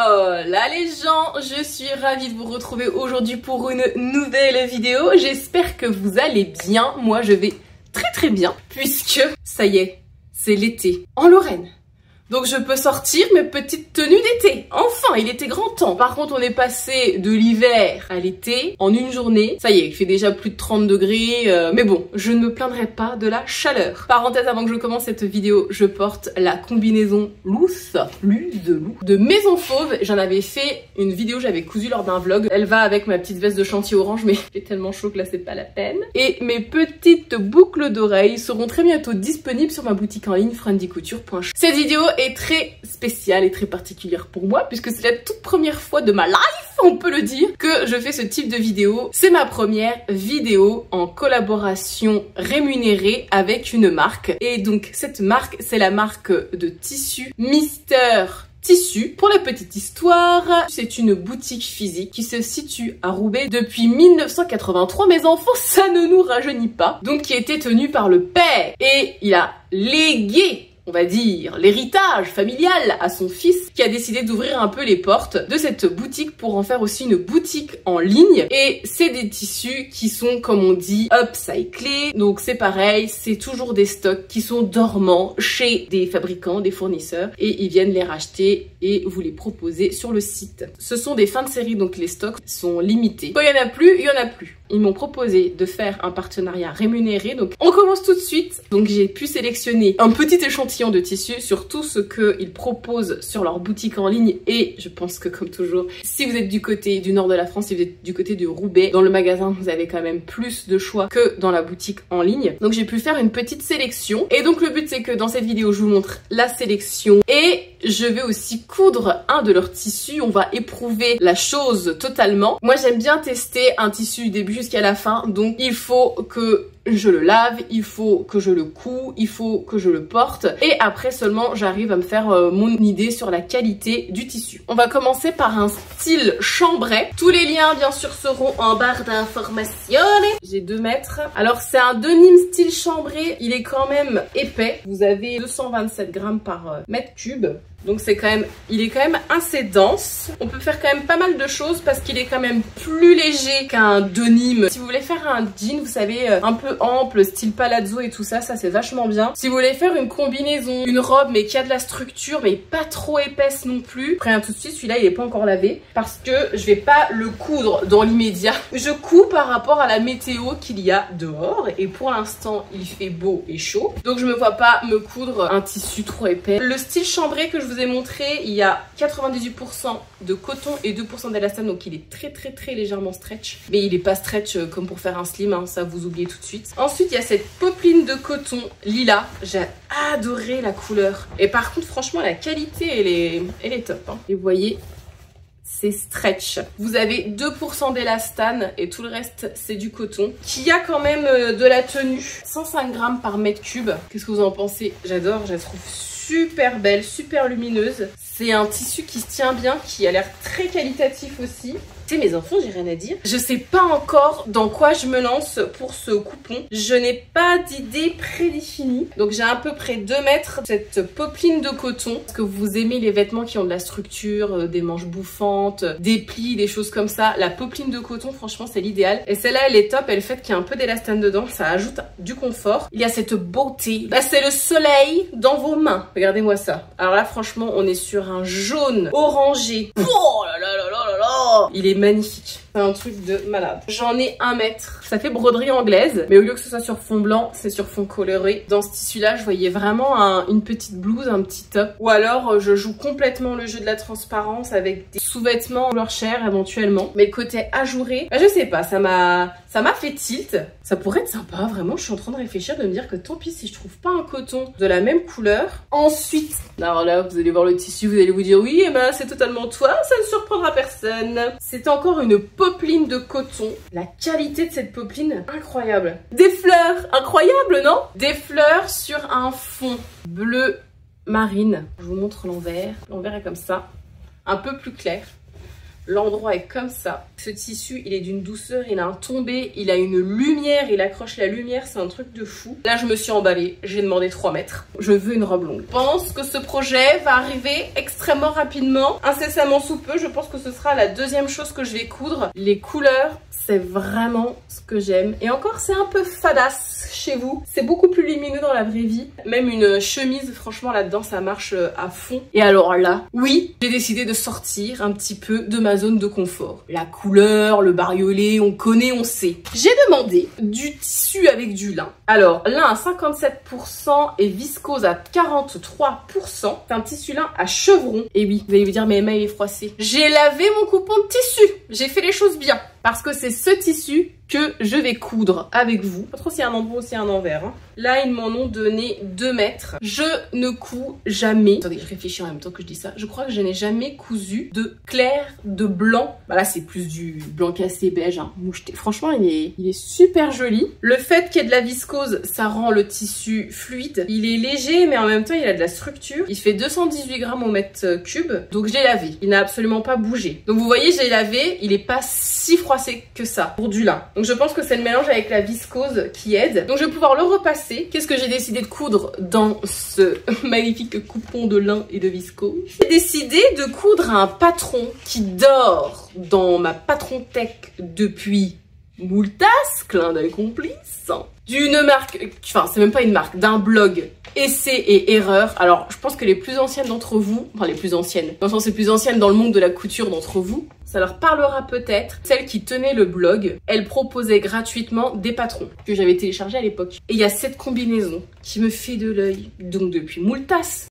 Oh là les gens, je suis ravie de vous retrouver aujourd'hui pour une nouvelle vidéo. J'espère que vous allez bien. Moi je vais très bien puisque ça y est, c'est l'été en Lorraine. Donc je peux sortir mes petites tenues d'été. Enfin, il était grand temps. Par contre, on est passé de l'hiver à l'été en une journée. Ça y est, il fait déjà plus de 30 degrés. Mais bon, je ne me plaindrai pas de la chaleur. Parenthèse, avant que je commence cette vidéo, je porte la combinaison loose de Maison Fauve. J'en avais fait une vidéo, j'avais cousu lors d'un vlog. Elle va avec ma petite veste de chantier orange, mais il est tellement chaud que là, c'est pas la peine. Et mes petites boucles d'oreilles seront très bientôt disponibles sur ma boutique en ligne friendlycouture.shop. Cette vidéo est très spéciale et très particulière pour moi puisque c'est la toute première fois de ma life, on peut le dire, que je fais ce type de vidéo. C'est ma première vidéo en collaboration rémunérée avec une marque. Et donc cette marque, c'est la marque de tissu Mister Tissu. Pour la petite histoire, c'est une boutique physique qui se situe à Roubaix depuis 1983. Mes enfants, ça ne nous rajeunit pas. Donc qui a été tenu par le père. Et il a légué, on va dire, l'héritage familial à son fils qui a décidé d'ouvrir un peu les portes de cette boutique pour en faire aussi une boutique en ligne. Et c'est des tissus qui sont, comme on dit, upcyclés. Donc c'est pareil, c'est toujours des stocks qui sont dormants chez des fabricants, des fournisseurs, et ils viennent les racheter et vous les proposer sur le site. Ce sont des fins de série, donc les stocks sont limités. Quand il y en a plus, il y en a plus. Ils m'ont proposé de faire un partenariat rémunéré, donc on commence tout de suite. Donc j'ai pu sélectionner un petit échantillon de tissu sur tout ce qu'ils proposent sur leur boutique en ligne. Et je pense que comme toujours, si vous êtes du côté du nord de la France, si vous êtes du côté de Roubaix, dans le magasin vous avez quand même plus de choix que dans la boutique en ligne. Donc j'ai pu faire une petite sélection. Et donc le but c'est que dans cette vidéo je vous montre la sélection et je vais aussi coudre un de leurs tissus. On va éprouver la chose totalement. Moi j'aime bien tester un tissu du début jusqu'à la fin, donc il faut que je le lave, il faut que je le couds, il faut que je le porte et après seulement j'arrive à me faire mon idée sur la qualité du tissu. On va commencer par un style chambray. Tous les liens bien sûr seront en barre d'informations. J'ai 2 mètres. Alors c'est un denim style chambray, il est quand même épais. Vous avez 227 grammes par mètre cube. Donc c'est quand même, il est quand même assez dense. On peut faire quand même pas mal de choses parce qu'il est quand même plus léger qu'un denim. Si vous voulez faire un jean, vous savez, un peu ample, style palazzo et tout ça, ça c'est vachement bien. Si vous voulez faire une combinaison, une robe mais qui a de la structure mais pas trop épaisse non plus, préviens tout de suite, celui-là il est pas encore lavé parce que je vais pas le coudre dans l'immédiat. Je couds par rapport à la météo qu'il y a dehors et pour l'instant il fait beau et chaud. Donc je me vois pas me coudre un tissu trop épais. Le style chambray que je vous ai montré, il y a 98% de coton et 2% d'élastane, donc il est très légèrement stretch, mais il est pas stretch comme pour faire un slim, hein, ça vous oubliez tout de suite. Ensuite il y a cette popeline de coton lilas, j'ai adoré la couleur et par contre franchement la qualité elle est top, hein. Et vous voyez, c'est stretch. Vous avez 2% d'élastane et tout le reste c'est du coton qui a quand même de la tenue. 105 grammes par mètre cube. Qu'est-ce que vous en pensez? J'adore, je la trouve super belle, super lumineuse. C'est un tissu qui se tient bien, qui a l'air très qualitatif aussi. Tu sais, mes enfants, j'ai rien à dire. Je sais pas encore dans quoi je me lance pour ce coupon. Je n'ai pas d'idée prédéfinie. Donc j'ai à peu près 2 mètres cette popeline de coton. Est-ce que vous aimez les vêtements qui ont de la structure, des manches bouffantes, des plis, des choses comme ça? La popeline de coton, franchement, c'est l'idéal. Et celle-là, elle est top. Elle fait qu'il y a un peu d'élastane dedans. Ça ajoute du confort. Il y a cette beauté. Bah, c'est le soleil dans vos mains. Regardez-moi ça. Alors là, franchement, on est sur un jaune orangé. Oh là là là là là là! Il est magnifique. C'est un truc de malade. J'en ai 1 mètre. Ça fait broderie anglaise, mais au lieu que ce soit sur fond blanc, c'est sur fond coloré. Dans ce tissu-là, je voyais vraiment une petite blouse, un petit top. Ou alors, je joue complètement le jeu de la transparence avec des sous-vêtements couleur chair éventuellement. Mais le côté ajouré, bah, je sais pas, ça m'a fait tilt. Ça pourrait être sympa, vraiment. Je suis en train de réfléchir, de me dire que tant pis si je trouve pas un coton de la même couleur. Ensuite, alors là, vous allez voir le tissu, vous allez vous dire oui, Emma, c'est totalement toi, ça ne surprendra personne. C'est encore une popeline de coton. La qualité de cette popeline, incroyable. Des fleurs, incroyable, non? Des fleurs sur un fond bleu marine. Je vous montre l'envers. L'envers est comme ça, un peu plus clair. L'endroit est comme ça. Ce tissu, il est d'une douceur, il a un tombé, il a une lumière, il accroche la lumière, c'est un truc de fou. Là, je me suis emballée, j'ai demandé 3 mètres. Je veux une robe longue. Je pense que ce projet va arriver extrêmement rapidement, incessamment sous peu. Je pense que ce sera la deuxième chose que je vais coudre. Les couleurs, c'est vraiment ce que j'aime. Et encore, c'est un peu fadasse chez vous. C'est beaucoup plus lumineux dans la vraie vie. Même une chemise, franchement, là-dedans, ça marche à fond. Et alors là, oui, j'ai décidé de sortir un petit peu de ma zone de confort. La couleur, le bariolé, on connaît, on sait. J'ai demandé du tissu avec du lin. Alors, lin à 57% et viscose à 43%. C'est un tissu lin à chevron. Et oui, vous allez vous dire, mais Emma, il est froissé. J'ai lavé mon coupon de tissu. J'ai fait les choses bien. Parce que c'est ce tissu que je vais coudre avec vous. Pas trop s'il y a un endroit ou s'il y a un envers. Hein. Là, ils m'en ont donné 2 mètres. Je ne couds jamais. Attendez, je réfléchis en même temps que je dis ça. Je crois que je n'ai jamais cousu de clair, de blanc. Bah là, c'est plus du blanc cassé beige, hein, moucheté. Franchement, il est super joli. Le fait qu'il y ait de la viscose, ça rend le tissu fluide. Il est léger, mais en même temps, il a de la structure. Il fait 218 grammes au mètre cube. Donc, j'ai lavé. Il n'a absolument pas bougé. Donc, vous voyez, j'ai lavé. Il n'est pas si froissé que ça pour du lin. Donc je pense que c'est le mélange avec la viscose qui aide. Donc je vais pouvoir le repasser. Qu'est-ce que j'ai décidé de coudre dans ce magnifique coupon de lin et de viscose? J'ai décidé de coudre un patron qui dort dans ma patron tech depuis moultas, clin d'œil complice, d'une marque, enfin c'est même pas une marque, d'un blog Essais et Erreurs. Alors je pense que les plus anciennes d'entre vous, enfin les plus anciennes, dans le sens les plus anciennes dans le monde de la couture d'entre vous, ça leur parlera peut-être. Celle qui tenait le blog, elle proposait gratuitement des patrons que j'avais téléchargés à l'époque. Et il y a cette combinaison qui me fait de l'œil, donc depuis moultas.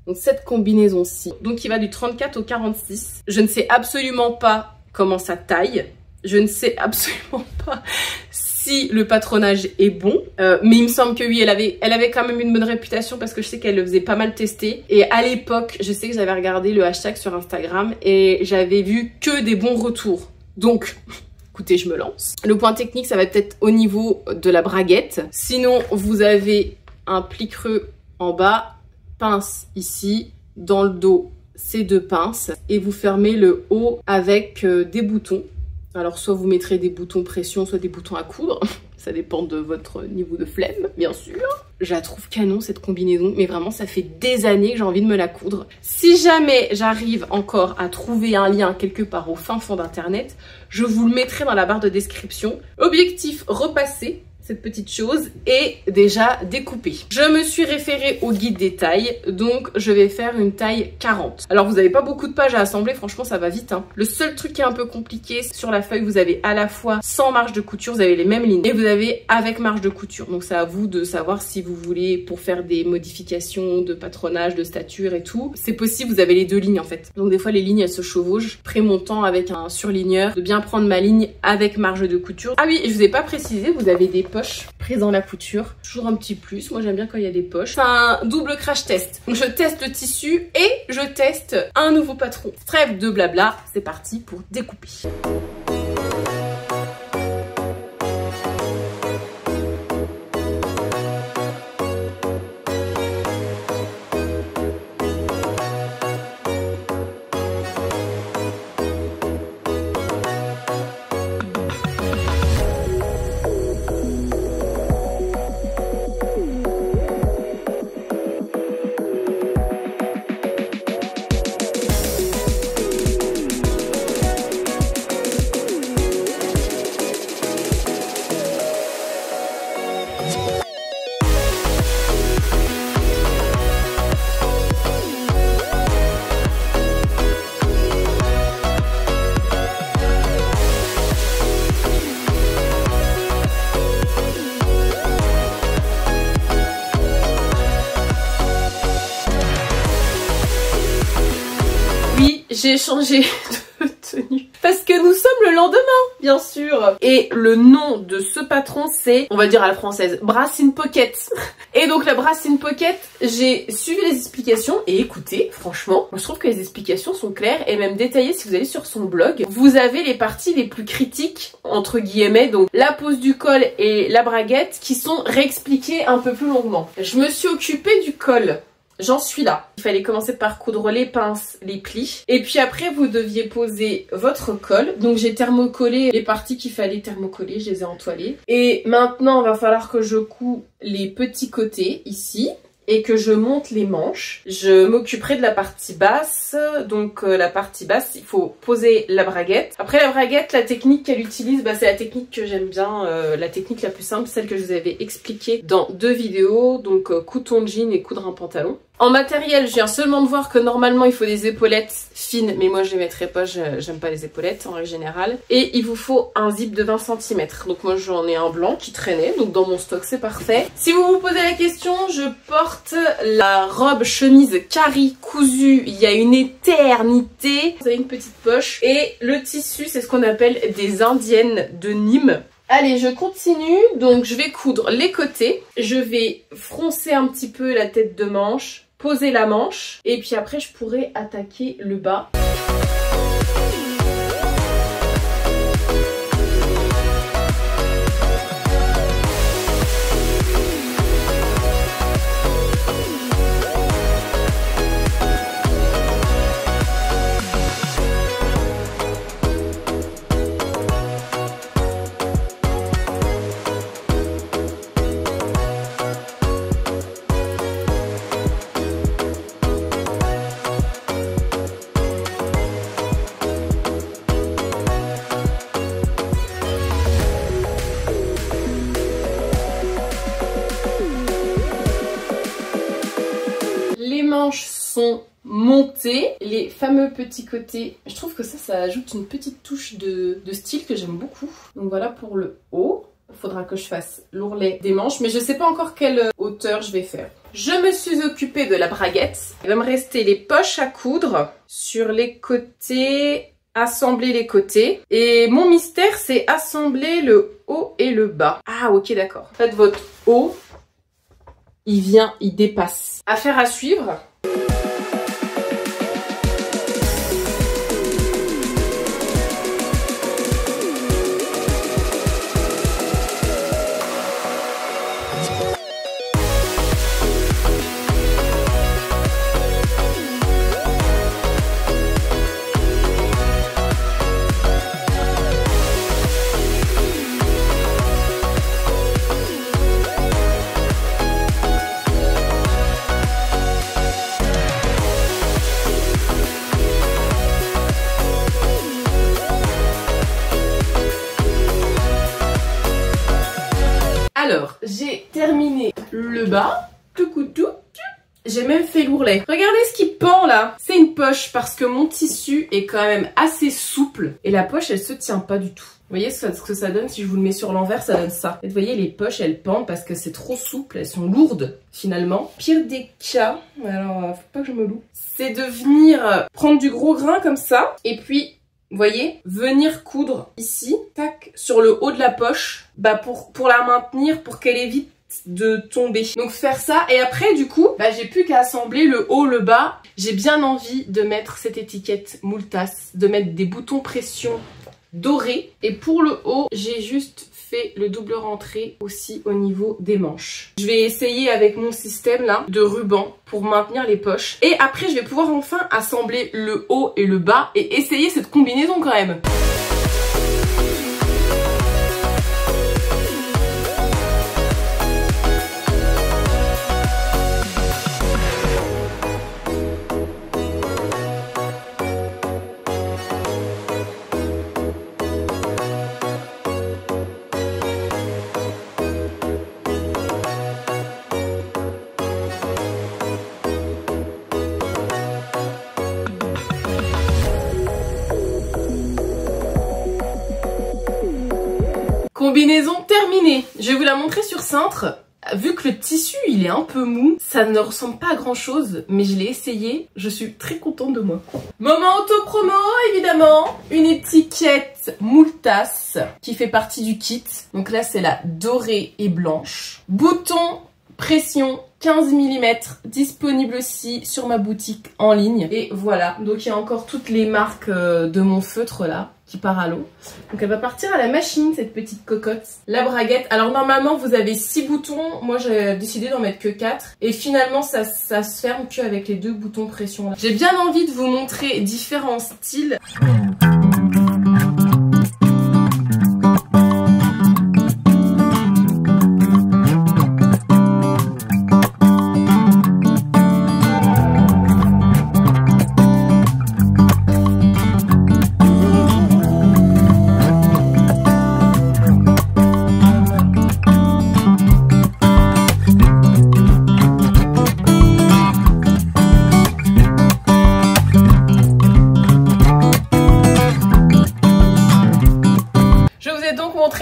Donc cette combinaison-ci, donc qui va du 34 au 46. Je ne sais absolument pas comment ça taille. Je ne sais absolument pas si le patronage est bon, mais il me semble que oui, elle avait quand même une bonne réputation parce que je sais qu'elle le faisait pas mal tester. Et à l'époque, je sais que j'avais regardé le hashtag sur Instagram et j'avais vu que des bons retours. Donc, écoutez, je me lance. Le point technique, ça va peut-être au niveau de la braguette. Sinon, vous avez un pli creux en bas, pince ici, dans le dos, ces 2 pinces et vous fermez le haut avec des boutons. Alors soit vous mettrez des boutons pression, soit des boutons à coudre. Ça dépend de votre niveau de flemme, bien sûr. Je la trouve canon cette combinaison, mais vraiment ça fait des années que j'ai envie de me la coudre. Si jamais j'arrive encore à trouver un lien quelque part au fin fond d'internet, je vous le mettrai dans la barre de description. Objectif, repasser cette petite chose et déjà découpée. Je me suis référée au guide des tailles, donc je vais faire une taille 40. Alors vous n'avez pas beaucoup de pages à assembler, franchement ça va vite. Hein. Le seul truc qui est un peu compliqué, sur la feuille vous avez à la fois sans marge de couture, vous avez les mêmes lignes, et vous avez avec marge de couture. Donc c'est à vous de savoir si vous voulez, pour faire des modifications de patronage, de stature et tout, c'est possible, vous avez les 2 lignes en fait. Donc des fois les lignes elles se chevauchent. Prends mon temps avec un surligneur, de bien prendre ma ligne avec marge de couture. Ah oui, je vous ai pas précisé, vous avez des poches prises dans la couture, toujours un petit plus, moi j'aime bien quand il y a des poches. C'est un double crash test, donc je teste le tissu et je teste un nouveau patron. Trêve de blabla, c'est parti pour découper. J'ai changé de tenue parce que nous sommes le lendemain, bien sûr. Et le nom de ce patron, c'est, on va dire à la française, Brass in Pocket. Et donc la Brass in Pocket, j'ai suivi les explications et écoutez, franchement, moi je trouve que les explications sont claires et même détaillées. Si vous allez sur son blog, vous avez les parties les plus critiques, entre guillemets, donc la pose du col et la braguette, qui sont réexpliquées un peu plus longuement. Je me suis occupée du col. j'en suis là. Il fallait commencer par coudre les pinces, les plis. Et puis après, vous deviez poser votre colle. Donc j'ai thermocollé les parties qu'il fallait thermocoller, je les ai entoilées. Et maintenant, il va falloir que je couds les petits côtés ici. Et que je monte les manches. Je m'occuperai de la partie basse. Donc la partie basse, il faut poser la braguette. Après la braguette, la technique qu'elle utilise, bah, c'est la technique que j'aime bien. La technique la plus simple, celle que je vous avais expliquée dans 2 vidéos. Donc coudre ton jean et coudre un pantalon. En matériel, je viens seulement de voir que normalement il faut des épaulettes fines, mais moi je les mettrai pas, j'aime pas les épaulettes en règle générale. Et il vous faut un zip de 20 cm. Donc moi j'en ai un blanc qui traînait, donc dans mon stock c'est parfait. Si vous vous posez la question, je porte la robe chemise Cari cousue, il y a une éternité. Vous avez une petite poche et le tissu c'est ce qu'on appelle des indiennes de Nîmes. Allez, je continue, donc je vais coudre les côtés, je vais froncer un petit peu la tête de manche, poser la manche, et puis après je pourrai attaquer le bas. Sont montés, les fameux petits côtés. Je trouve que ça ajoute une petite touche de style que j'aime beaucoup. Donc voilà pour le haut. Il faudra que je fasse l'ourlet des manches, mais je sais pas encore quelle hauteur je vais faire. Je me suis occupée de la braguette. Il va me rester les poches à coudre sur les côtés, assembler les côtés. Et mon mystère, c'est assembler le haut et le bas. Ah ok, d'accord. En fait, votre haut, il dépasse. Affaire à suivre. Alors, j'ai terminé le bas, tout. J'ai même fait l'ourlet. Regardez ce qui pend là. C'est une poche parce que mon tissu est quand même assez souple. Et la poche, elle se tient pas du tout. Vous voyez ce que ça donne? Si je vous le mets sur l'envers, ça donne ça. Et vous voyez, les poches, elles pendent parce que c'est trop souple. Elles sont lourdes, finalement. Pire des cas, alors faut pas que je me loupe, c'est de venir prendre du gros grain comme ça. Et puis... vous voyez, venir coudre ici, tac, sur le haut de la poche, bah pour la maintenir, pour qu'elle évite de tomber. Donc faire ça, et après du coup, bah j'ai plus qu'à assembler le haut, le bas. J'ai bien envie de mettre cette étiquette Moultas, de mettre des boutons pression dorés. Et pour le haut, j'ai juste fait le double rentrée aussi au niveau des manches. Je vais essayer avec mon système là de ruban pour maintenir les poches. Et après, je vais pouvoir enfin assembler le haut et le bas et essayer cette combinaison quand même. Combinaison terminée. Je vais vous la montrer sur cintre. Vu que le tissu il est un peu mou, ça ne ressemble pas à grand chose, mais je l'ai essayé, je suis très contente de moi. Moment auto-promo évidemment, une étiquette Moultas qui fait partie du kit. Donc là c'est la dorée et blanche. Bouton pression 15 mm, disponible aussi sur ma boutique en ligne. Et voilà, donc il y a encore toutes les marques de mon feutre là qui part à l'eau. Donc elle va partir à la machine, cette petite cocotte. La braguette, alors normalement vous avez 6 boutons, moi j'ai décidé d'en mettre que 4. Et finalement ça se ferme qu'avec les 2 boutons pression là. J'ai bien envie de vous montrer différents styles.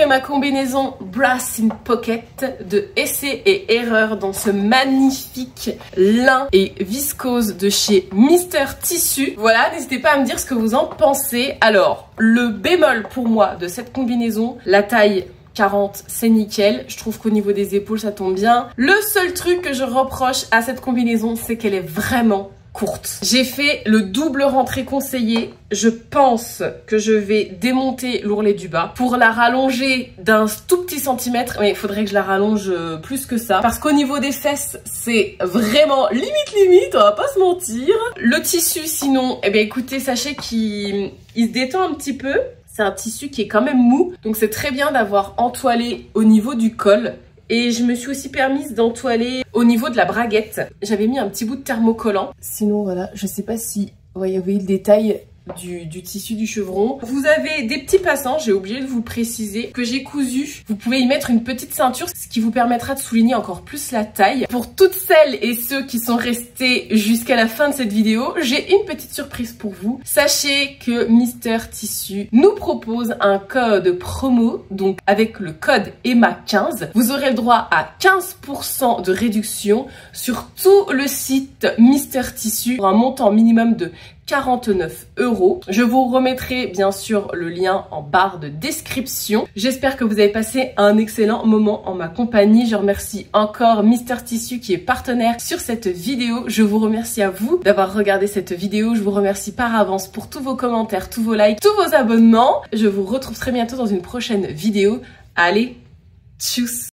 Ma combinaison Brass in Pocket de Essai et Erreur dans ce magnifique lin et viscose de chez Mister Tissu. Voilà, n'hésitez pas à me dire ce que vous en pensez. Alors, le bémol pour moi de cette combinaison, la taille 40, c'est nickel. Je trouve qu'au niveau des épaules, ça tombe bien. Le seul truc que je reproche à cette combinaison, c'est qu'elle est vraiment courte. J'ai fait le double rentrée conseillé. Je pense que je vais démonter l'ourlet du bas pour la rallonger d'un tout petit centimètre, mais il faudrait que je la rallonge plus que ça parce qu'au niveau des fesses, c'est vraiment limite, on va pas se mentir. Le tissu sinon, eh bien écoutez, sachez qu'il se détend un petit peu. C'est un tissu qui est quand même mou, donc c'est très bien d'avoir entoilé au niveau du col. Et je me suis aussi permise d'entoiler au niveau de la braguette. J'avais mis un petit bout de thermocollant. Sinon, voilà, je sais pas si vous voyez le détail du tissu du chevron. Vous avez des petits passants, j'ai oublié de vous préciser, que j'ai cousu. Vous pouvez y mettre une petite ceinture, ce qui vous permettra de souligner encore plus la taille. Pour toutes celles et ceux qui sont restés jusqu'à la fin de cette vidéo, j'ai une petite surprise pour vous. Sachez que Mister Tissu nous propose un code promo, donc avec le code EMMA15, vous aurez le droit à 15% de réduction sur tout le site Mister Tissu pour un montant minimum de 49 €. Je vous remettrai bien sûr le lien en barre de description. J'espère que vous avez passé un excellent moment en ma compagnie. Je remercie encore Mister Tissu qui est partenaire sur cette vidéo. Je vous remercie à vous d'avoir regardé cette vidéo. Je vous remercie par avance pour tous vos commentaires, tous vos likes, tous vos abonnements. Je vous retrouve très bientôt dans une prochaine vidéo. Allez, tchuss!